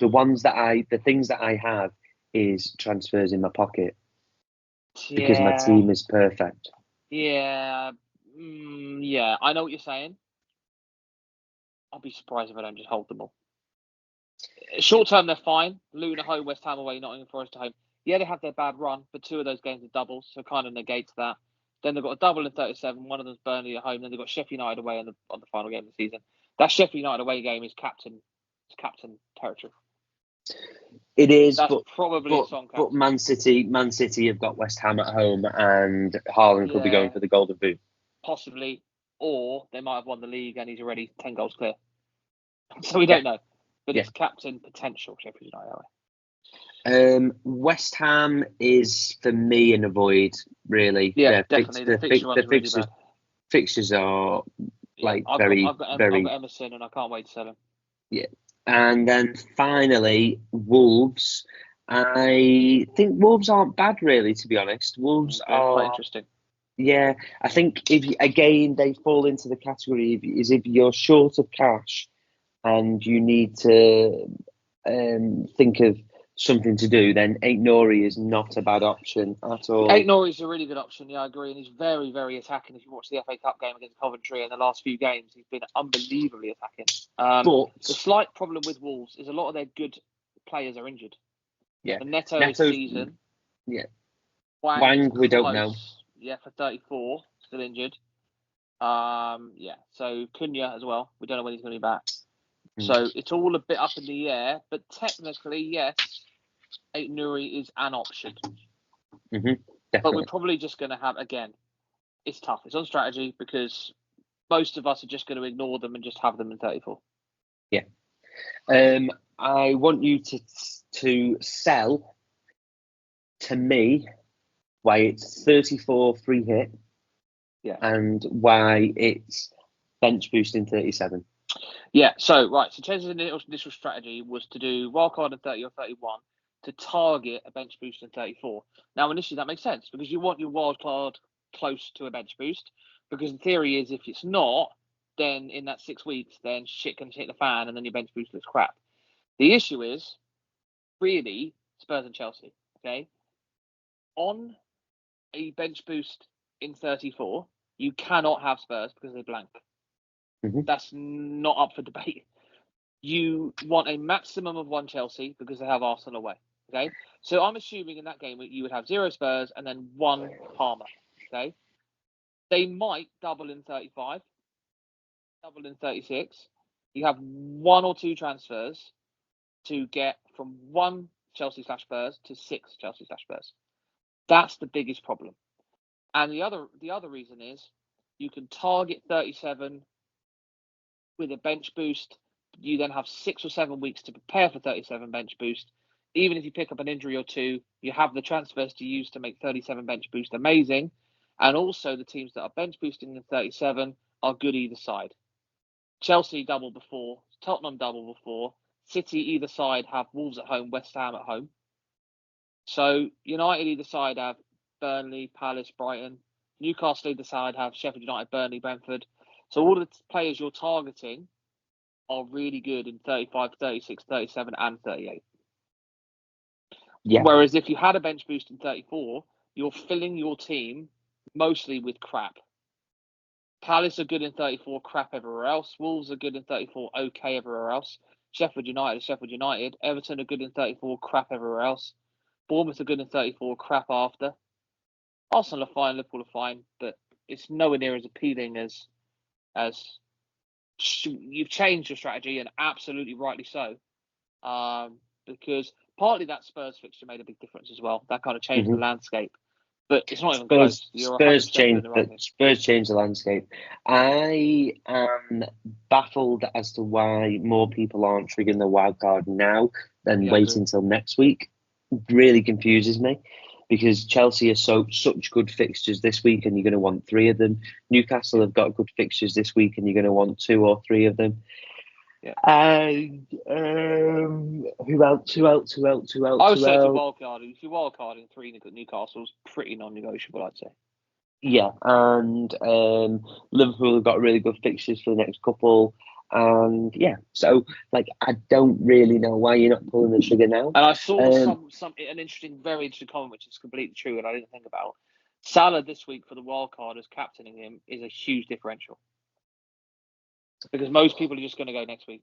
Speaker 2: ones the things that I have is transfers in my pocket.
Speaker 1: Yeah.
Speaker 2: Because my team is perfect.
Speaker 1: Yeah. Yeah, I know what you're saying. I'll be surprised if I don't just hold them all. Short term, they're fine. Luton at home, West Ham away, Nottingham Forest at home. Yeah, they have their bad run, but 2 of those games are doubles, so kind of negates that. Then they've got a double in 37. One of them's Burnley at home. Then they've got Sheffield United away on the final game of the season. That Sheffield United away game is captain territory.
Speaker 2: It is,
Speaker 1: That's probably a song.
Speaker 2: But Man City have got West Ham at home, and Haaland could be going for the Golden Boot.
Speaker 1: Possibly, or they might have won the league and he's already 10 goals clear. So we don't know, but it's captain potential. Sheffield United away.
Speaker 2: West Ham is for me an avoid, really.
Speaker 1: Yeah, definitely. The
Speaker 2: fixtures are
Speaker 1: I've got Emerson and I can't wait to sell him.
Speaker 2: Yeah. And then finally, Wolves. I think Wolves aren't bad, really, to be honest. Wolves are
Speaker 1: quite interesting.
Speaker 2: Yeah, I think they fall into the category if you're short of cash and you need to think of something to do, then Aït-Nouri is not a bad option at all.
Speaker 1: Aït-Nouri is a really good option, yeah, I agree, and he's very, very attacking. If you watch the FA Cup game against Coventry in the last few games, he's been unbelievably attacking. But the slight problem with Wolves is a lot of their good players are injured.
Speaker 2: Yeah,
Speaker 1: Neto's season.
Speaker 2: Yeah, Wang we don't know.
Speaker 1: Yeah, for 34, still injured. So Cunha as well. We don't know when he's going to be back. So it's all a bit up in the air, but technically, yes, Aït-Nouri is an option. But we're probably just going to have, again, it's tough. It's on strategy because most of us are just going to ignore them and just have them in 34.
Speaker 2: Yeah. I want you to sell to me, why it's 34 free hit, and why it's bench boost in 37.
Speaker 1: Yeah, so Ches's initial strategy was to do wildcard in 30 or 31 to target a bench boost in 34. Now, initially, that makes sense because you want your wildcard close to a bench boost, because the theory is if it's not, then in that 6 weeks, then shit can hit the fan and then your bench boost looks crap. The issue is, really, Spurs and Chelsea, okay? On a bench boost in 34, you cannot have Spurs because they're blank.
Speaker 2: Mm-hmm.
Speaker 1: That's not up for debate. You want a maximum of 1 Chelsea because they have Arsenal away. Okay, so I'm assuming in that game you would have 0 Spurs and then 1 Palmer. Okay, they might double in 35, double in 36. You have 1 or 2 transfers to get from 1 Chelsea/Spurs to 6 Chelsea/Spurs. That's the biggest problem. And the other reason is you can target 37 with a bench boost. You then have 6 or 7 weeks to prepare for 37 bench boost. Even if you pick up an injury or 2, you have the transfers to use to make 37 bench boost amazing. And also the teams that are bench boosting in 37 are good either side. Chelsea double before, Tottenham double before, City either side have Wolves at home, West Ham at home. So United either side have Burnley, Palace, Brighton. Newcastle either side have Sheffield United, Burnley, Brentford. So all of the players you're targeting are really good in 35, 36, 37 and 38.
Speaker 2: Yeah.
Speaker 1: Whereas if you had a bench boost in 34, you're filling your team mostly with crap. Palace are good in 34, crap everywhere else. Wolves are good in 34, okay everywhere else. Sheffield United are Sheffield United. Everton are good in 34, crap everywhere else. Bournemouth are good in 34, crap after. Arsenal are fine, Liverpool are fine, but it's nowhere near as appealing as you've changed your strategy, and absolutely rightly so. Because partly that Spurs fixture made a big difference as well. That kind of changed the landscape. But it's not even close.
Speaker 2: Spurs changed the landscape. I am baffled as to why more people aren't triggering the wild card now than waiting until next week. It really confuses me because Chelsea are such good fixtures this week, and you're going to want 3 of them. Newcastle have got good fixtures this week, and you're going to want 2 or 3 of them. Yeah. And who else?
Speaker 1: I would say it's a wild card. If you wild card in 3, Newcastle's pretty non-negotiable, I'd say.
Speaker 2: Yeah, and Liverpool have got really good fixtures for the next couple. And yeah, so I don't really know why you're not pulling the trigger now.
Speaker 1: And I saw an very interesting comment, which is completely true, and I didn't think about. Salah this week for the wild card as captaining him is a huge differential. Because most people are just going to go next week.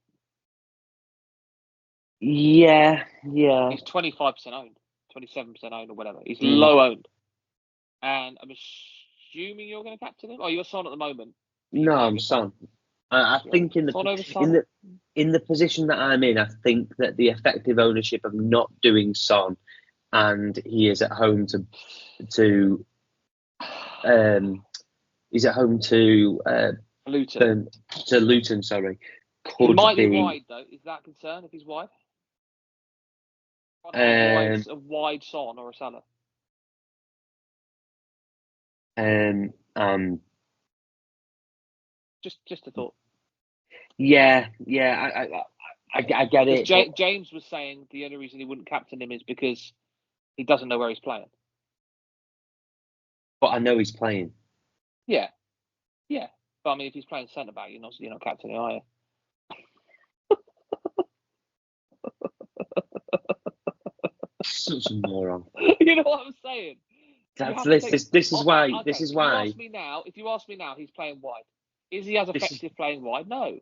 Speaker 2: Yeah.
Speaker 1: He's 25% owned, 27% owned, or whatever. He's low owned. And I'm assuming you're going to captain him? Oh, you're Son at the moment.
Speaker 2: No, I'm Son. I think in the position that I'm in, I think that the effective ownership of not doing Son, and he is at home to
Speaker 1: Luton.
Speaker 2: To Luton, sorry.
Speaker 1: He might be wide though. Is that a concern if he's wide? A wide Son or a Salah? Just a thought.
Speaker 2: Yeah. I get it.
Speaker 1: James was saying the only reason he wouldn't captain him is because he doesn't know where he's playing.
Speaker 2: But I know he's playing.
Speaker 1: Yeah. But I mean, if he's playing centre back, you're not captaining, are you?
Speaker 2: Such a moron.
Speaker 1: You know what I'm saying?
Speaker 2: This is why.
Speaker 1: If you ask me now, he's playing wide. Is he as effective playing wide? No.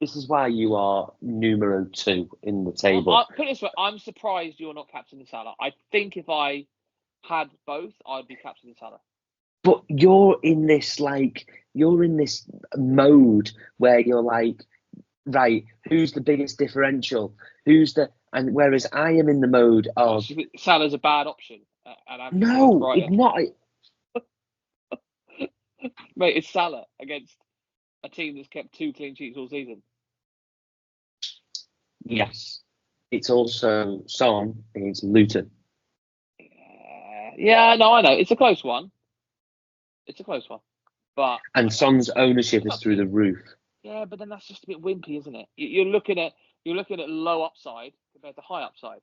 Speaker 2: This is why you are numero 2 in the table.
Speaker 1: Put it this way, I'm surprised you're not captaining Salah. I think if I had both, I'd be captaining Salah.
Speaker 2: But you're in this mode where you're like, right, who's the biggest differential? And whereas I am in the mode of
Speaker 1: Salah's a bad option.
Speaker 2: No, it's not.
Speaker 1: Mate, it's Salah against a team that's kept 2 clean sheets all season.
Speaker 2: Yes. It's also Son against Luton.
Speaker 1: Yeah, no, I know. It's a close one. But
Speaker 2: And Son's ownership is through the roof.
Speaker 1: yeah, but then that's just a bit wimpy, isn't it? You're looking at low upside compared to high upside.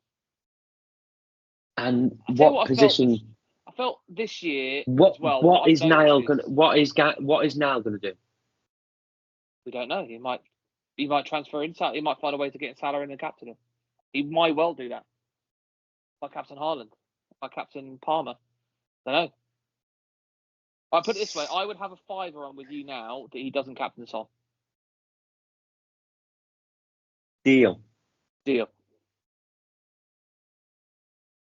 Speaker 2: And what position?
Speaker 1: I felt this year
Speaker 2: what
Speaker 1: as well.
Speaker 2: what is Niall gonna? What is Niall gonna do?
Speaker 1: We don't know. He might transfer in. He might find a way to get Salah in and captain him. He might well do that. Like Captain Haaland, like Captain Palmer. I don't know. I put it this way: I would have a fiver on with you now that he doesn't captain Son.
Speaker 2: Deal.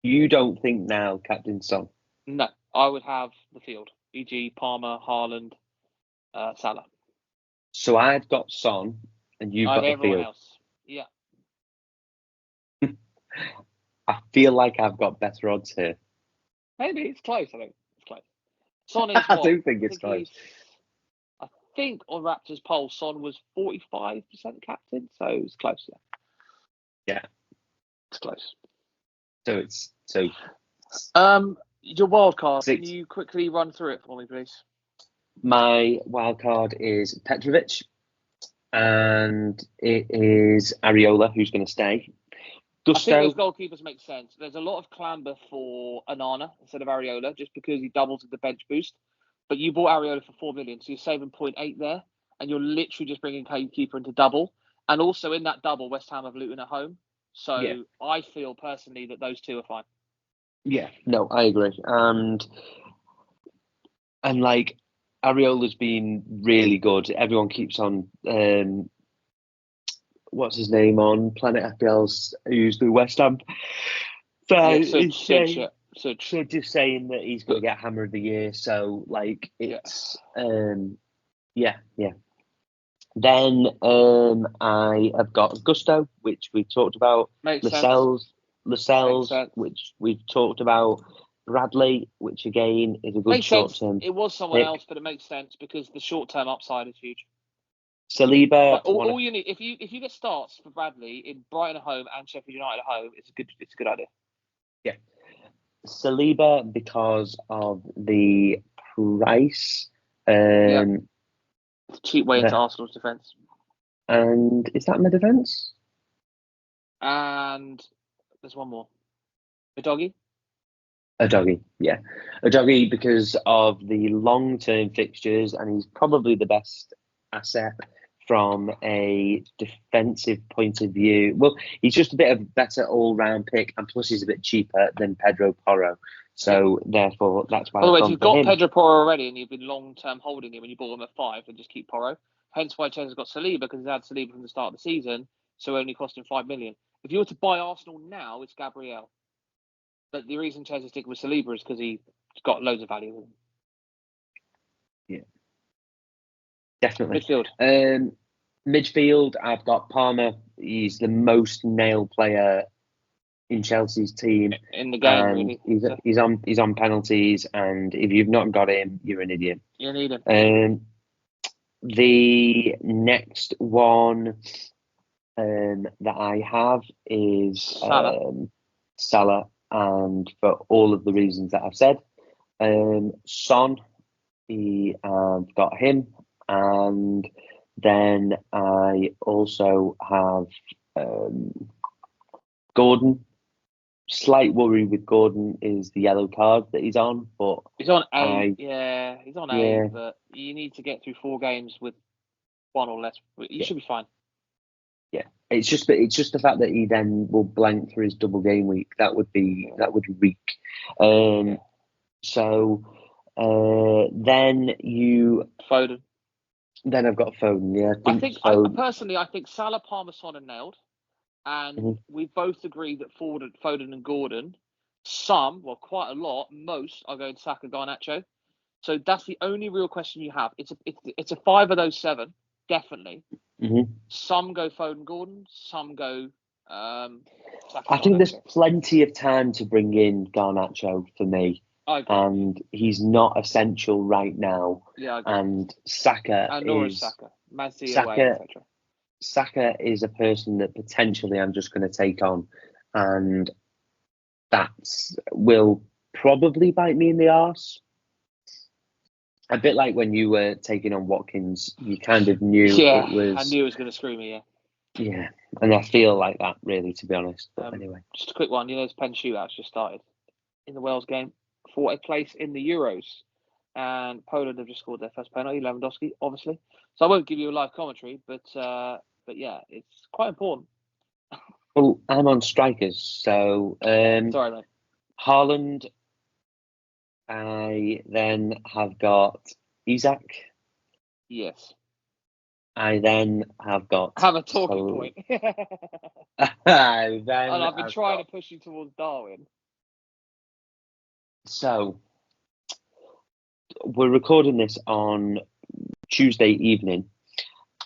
Speaker 2: You don't think now, Captain Son?
Speaker 1: No, I would have the field, e.g. Palmer, Haaland, Salah.
Speaker 2: So I've got Son, and you've got the
Speaker 1: everyone
Speaker 2: field.
Speaker 1: Else. Yeah.
Speaker 2: I feel like I've got better odds here.
Speaker 1: Maybe it's close. I think it's close. Son is
Speaker 2: I do think it's close.
Speaker 1: I think on Raptors poll, Son was 45% captain, so it's close.
Speaker 2: Yeah,
Speaker 1: it's close.
Speaker 2: So
Speaker 1: your wild card.
Speaker 2: 6.
Speaker 1: Can you quickly run through it for me, please?
Speaker 2: My wild card is Petrovic, and it is Areola who's going to stay. Gusto.
Speaker 1: I think those goalkeepers make sense. There's a lot of clamber for Onana instead of Areola just because he doubles with the bench boost. But you bought Areola for 4 million, so you're saving 0.8 there, and you're literally just bringing keeper into double. And also in that double, West Ham have Luton at home. So yeah. I feel personally that those two are fine.
Speaker 2: Yeah, no, I agree. And like Areola's been really good. Everyone keeps on what's his name on Planet FPL's who's the West Ham. So just saying that he's going to get Hammer of the Year. So like it's yeah. Then I have got Gusto, which we talked about. Lascelles, which we've talked about. Bradley, which again is a good short term.
Speaker 1: It was someone else, but it makes sense because the short term upside is huge.
Speaker 2: Saliba,
Speaker 1: all you need if you get starts for Bradley in Brighton at home and Sheffield United at home, it's a good idea.
Speaker 2: Yeah, Saliba because of the price.
Speaker 1: Cheap way into Arsenal's defence.
Speaker 2: And is that my defence?
Speaker 1: And there's one more. A doggy,
Speaker 2: yeah. A doggy because of the long-term fixtures, and he's probably the best asset from a defensive point of view. Well, he's just a bit of a better all-round pick, and plus he's a bit cheaper than Pedro Porro. So therefore, that's why.
Speaker 1: By the way, if you've got Pedro Porro already and you've been long-term holding him and you bought him at 5, then just keep Porro. Hence why Chelsea's got Saliba, because he's had Saliba from the start of the season, so only cost him 5 million. If you were to buy Arsenal now, it's Gabriel. But the reason Chelsea's sticking with Saliba is because he's got loads of value with him.
Speaker 2: Yeah, definitely.
Speaker 1: Midfield,
Speaker 2: I've got Palmer. He's the most nailed player in Chelsea's team
Speaker 1: in the game.
Speaker 2: Really, he's on penalties, and if you've not got him, you're an idiot.
Speaker 1: You need him.
Speaker 2: The next one that I have is Salah, and for all of the reasons that I've said, Son, I've got him, and then I also have Gordon. Slight worry with Gordon is the yellow card that he's on, but
Speaker 1: he's on 8. He's on 8, but you need to get through 4 games with 1 or less. You should be fine.
Speaker 2: Yeah, it's just the fact that he then will blank for his double game week. That would reek. So then you
Speaker 1: Foden.
Speaker 2: Then I've got Foden. Yeah,
Speaker 1: I think Salah, Palmer, Son are nailed. And we both agree that Foden and Gordon, quite a lot, most are going Saka, Garnacho. So that's the only real question you have. It's a 5 of those 7, definitely.
Speaker 2: Mm-hmm.
Speaker 1: Some go Foden, Gordon. Some go Saka.
Speaker 2: I think there's plenty of time to bring in Garnacho for me.
Speaker 1: I agree.
Speaker 2: And he's not essential right now.
Speaker 1: Yeah, I agree.
Speaker 2: And Saka
Speaker 1: nor is Saka. Away, etc.
Speaker 2: Saka is a person that potentially I'm just going to take on, and that will probably bite me in the arse. A bit like when you were taking on Watkins, you kind of knew
Speaker 1: Yeah,
Speaker 2: it was.
Speaker 1: I knew it was going to screw me.
Speaker 2: Yeah, and I feel like that really, to be honest. But anyway,
Speaker 1: just a quick one. There's pen shootouts just started in the Wales game for a place in the Euros, and Poland have just scored their first penalty. Lewandowski, obviously. So I won't give you a live commentary, but yeah, it's quite important.
Speaker 2: well, I'm on strikers, so
Speaker 1: Sorry, mate.
Speaker 2: Haaland. I then have got Isaac.
Speaker 1: Yes.
Speaker 2: I then have got.
Speaker 1: Have a talking point.
Speaker 2: And
Speaker 1: I've been trying to push you towards Darwin.
Speaker 2: So we're recording this on Tuesday evening,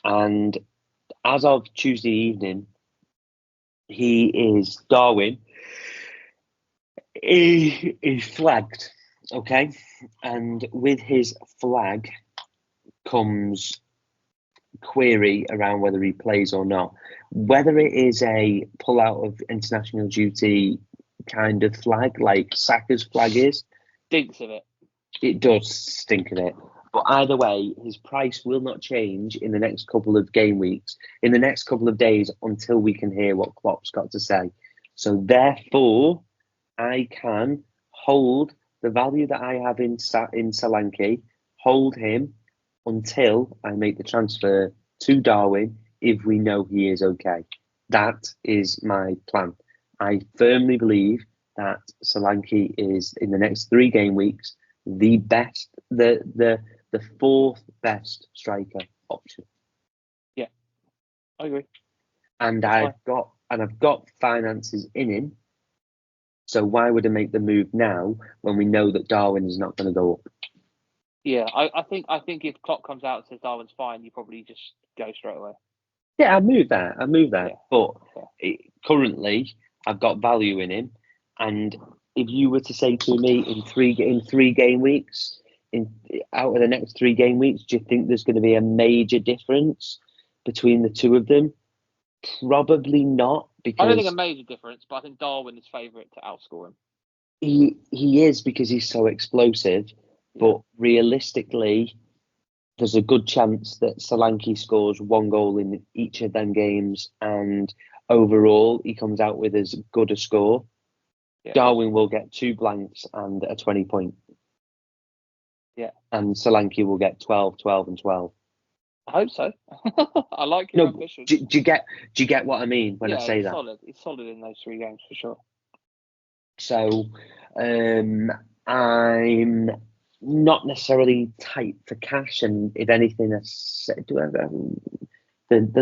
Speaker 2: and as of Tuesday evening, Darwin is flagged, okay? And with his flag comes query around whether he plays or not. Whether it is a pull out of international duty kind of flag, like Saka's flag is.
Speaker 1: Stinks of it.
Speaker 2: It does stink of it. But either way, his price will not change in the next couple of game weeks, in the next couple of days, until we can hear what Klopp's got to say. So therefore, I can hold the value that I have in Solanke, hold him until I make the transfer to Darwin if we know he is okay. That is my plan. I firmly believe that Solanke is, in the next 3 game weeks, the best, the 4th best striker option.
Speaker 1: Yeah, I agree.
Speaker 2: And I've got finances in him. So why would I make the move now when we know that Darwin is not going to go up?
Speaker 1: Yeah, I think if Klopp comes out and says Darwin's fine, you probably just go straight away.
Speaker 2: Yeah, I'll move that.
Speaker 1: Yeah.
Speaker 2: But currently, I've got value in him. And if you were to say to me in 3 game weeks, out of the next 3 game weeks, do you think there's going to be a major difference between the two of them? Probably not. Because
Speaker 1: I don't think a major difference, but I think Darwin is favourite to outscore him.
Speaker 2: He is, because he's so explosive. But realistically, there's a good chance that Solanke scores 1 goal in each of them games, and overall he comes out with as good a score. Yeah. Darwin will get 2 blanks and a 20 point.
Speaker 1: Yeah.
Speaker 2: And Solanke will get 12, 12 and 12.
Speaker 1: I hope so. I like your ambition.
Speaker 2: Do you get what I mean when I say that?
Speaker 1: Solid. It's solid in those 3 games for sure.
Speaker 2: So I'm not necessarily tight for cash, and if anything, they're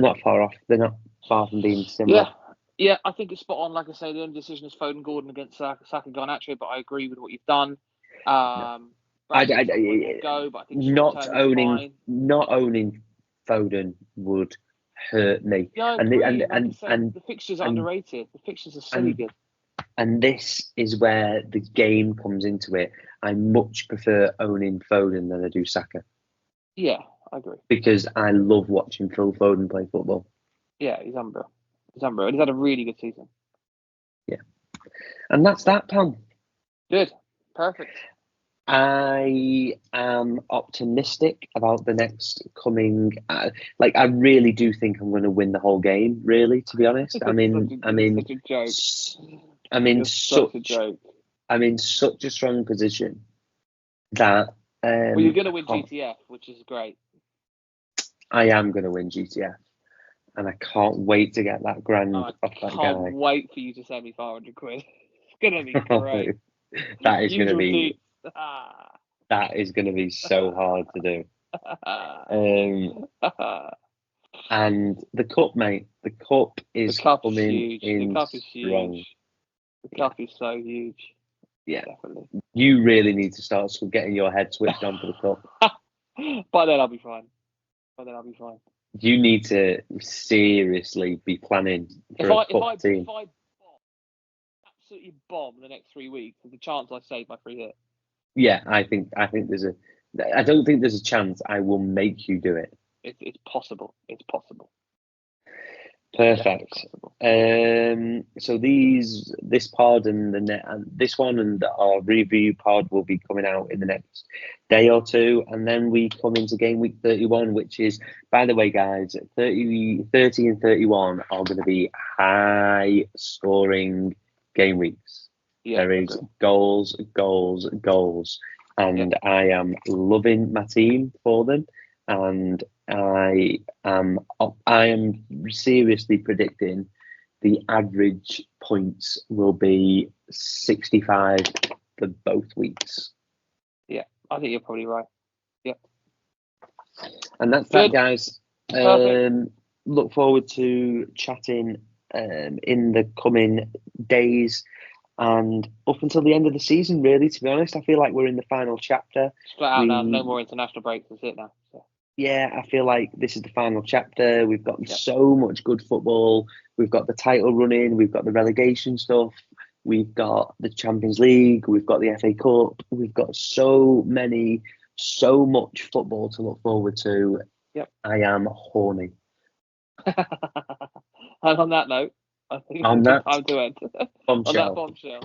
Speaker 2: not far off. They're not far from being similar.
Speaker 1: Yeah, I think it's spot on. Like I say, the only decision is Foden Gordon against Saka Garnacho, but I agree with what you've done.
Speaker 2: I
Speaker 1: go, but I think
Speaker 2: not owning Foden would hurt me.
Speaker 1: Yeah, I agree. And the fixtures are underrated. The fixtures are silly good.
Speaker 2: And this is where the game comes into it. I much prefer owning Foden than I do Saka.
Speaker 1: Yeah, I agree.
Speaker 2: Because I love watching Phil Foden play football.
Speaker 1: Yeah, he's unreal. And he's had a really good season.
Speaker 2: Yeah. And that's that, pal.
Speaker 1: Good. Perfect.
Speaker 2: I am optimistic about the next coming. I really do think I'm going to win the whole game. Really, to be honest, I'm in such a strong position that.
Speaker 1: Well, you're going to win GTF, which is great.
Speaker 2: I am going to win GTF, and I can't wait to get that grand off that guy. I
Speaker 1: can't wait for you to send me 500 quid. It's going to be great.
Speaker 2: That is going to be. That is going to be so hard to do. And the cup, mate. The cup is coming in.
Speaker 1: The cup is huge. The cup is so huge.
Speaker 2: Yeah, definitely. You really need to start getting your head switched on for the cup.
Speaker 1: By then I'll be fine.
Speaker 2: You need to seriously be planning for a cup team.
Speaker 1: If I absolutely bomb the next 3 weeks, there's a chance I save my free hit.
Speaker 2: Yeah, I think there's a. I don't think there's a chance I will make you do it.
Speaker 1: It's possible. It's possible.
Speaker 2: Perfect. So this pod and this one and our review pod will be coming out in the next day or two, and then we come into game week 31, which is, by the way, guys, 30 and 31 are going to be high scoring game weeks.
Speaker 1: Yeah,
Speaker 2: there is goals, and I am loving my team for them, and I am seriously predicting the average points will be 65 for both weeks.
Speaker 1: Yeah, I think you're probably right. Yeah.
Speaker 2: And that's
Speaker 1: Good.
Speaker 2: that, guys. Look forward to chatting in the coming days and up until the end of the season, really, to be honest. I feel like we're in the final chapter.
Speaker 1: Flat out now, no more international breaks. That's it now. So.
Speaker 2: Yeah, I feel like this is the final chapter. We've got so much good football. We've got the title running. We've got the relegation stuff. We've got the Champions League. We've got the FA Cup. We've got so much football to look forward to.
Speaker 1: Yep.
Speaker 2: I am horny.
Speaker 1: And on that note, I think
Speaker 2: on that
Speaker 1: time to end. On that bombshell.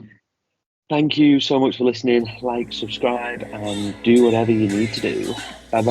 Speaker 2: Thank you so much for listening. Like, subscribe, and do whatever you need to do. Bye.